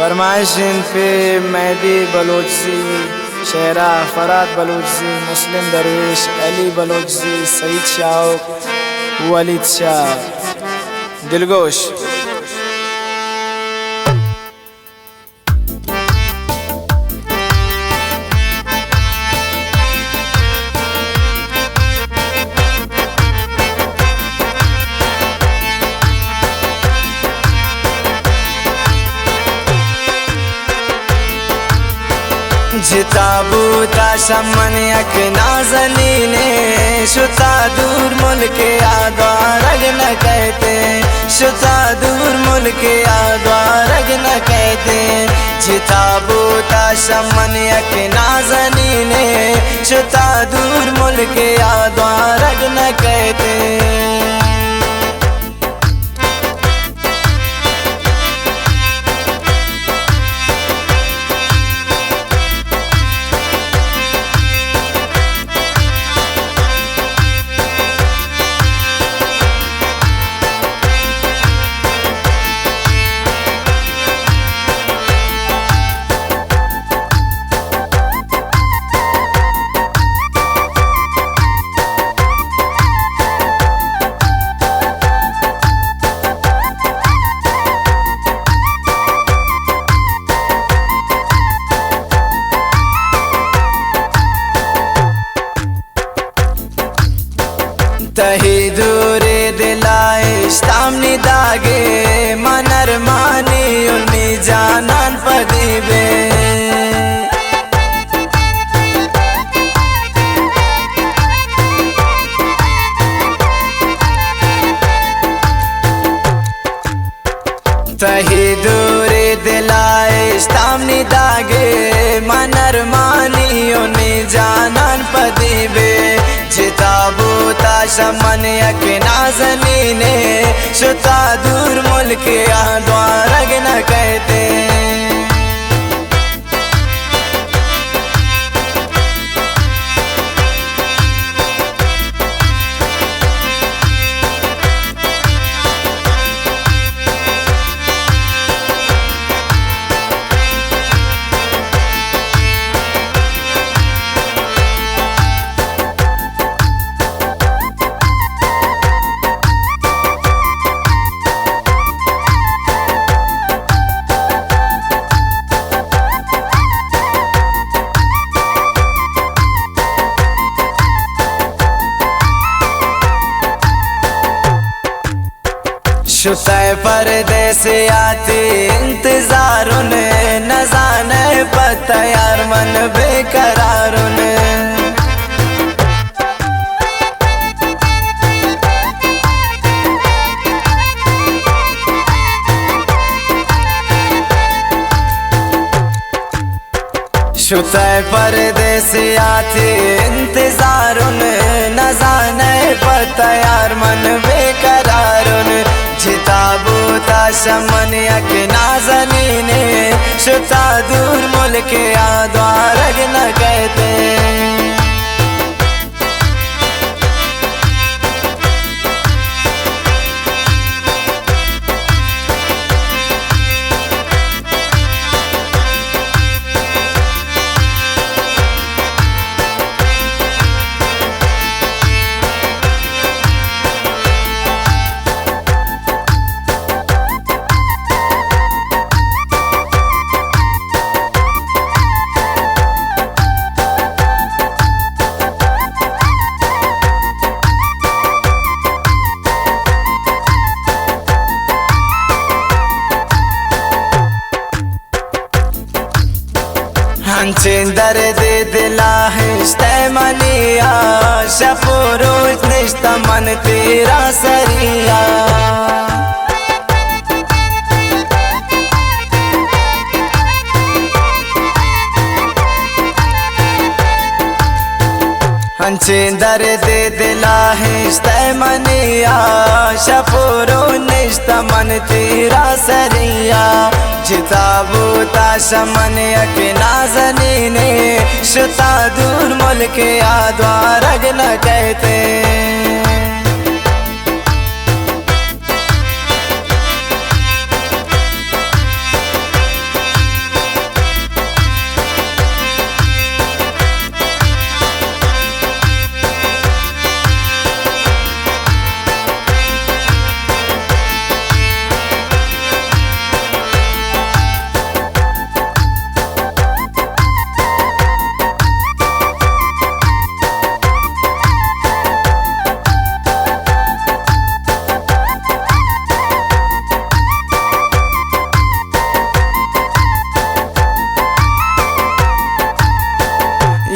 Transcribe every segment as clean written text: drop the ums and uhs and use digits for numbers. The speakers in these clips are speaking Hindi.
फरमाइशिन पे मेहदी बलोची, शेरा फराद बलोची, मुस्लिम दरवेश, अली बलोची, सईद शाह, वलीद शाह। दिलगोश जिताबूता शमन यक नाज़नीने, शुता दूर मुल्क आद्वारग न कहते, शुता दूर मुल्क आद्वारग न कहते। जिताबूता शमन यक नाज़नीने, शुता दूर मुल्क आद्वारग न कहते। तही दूरे दिलाए सामने दागे, मनर मानी उन्नी जानन पदीबे। तही दूरे दिलाए सामने दागे, मनर मानी उन्नी जानन पदीबे। जिताबूता शमन यक नाज़नीने, शुता दूर मुल्क आद्वारग न कहते। शुतै परदेस आती इंतजारुन, न जाने पता यार मन बेकरारुन। शुतै परदेस आती इंतजारुन, न जाने पता यार मन बेकरारुन। जिताबूता शमन यक नाज़नीने, शुता दूर मुल्क आद्वारग न कहते। हंचिन दर्द दिला है मनिया, शफरोज निश्ता मन तेरा सरिया। हंचिन दर्द दिला है मनिया, शफरोज निश्ता मन तेरा सरिया। जिताबूता शमन यक नाज़नीने, शुता दूर मुल्क आद्वारग न कहते।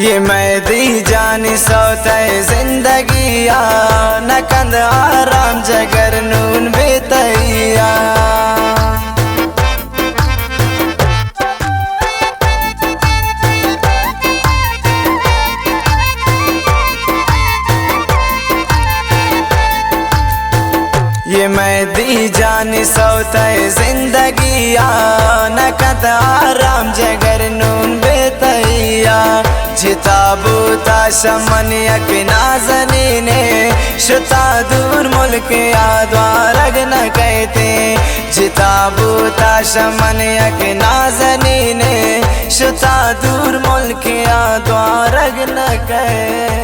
ये मैं दी जानी सौते जिंदगिया न कंद आराम जगर नून बेतैया। ये मैं दी जानी सौते जिंदगिया न कंद आराम जगर नून बेतैया। जिता बूता शमनिया के नाजनी ने शुता दूर मुल्क याद्वारग न कहते। जिता बूता शमनिया के नाजनी ने शुता दूर मुल्क याद्वारग न कहते।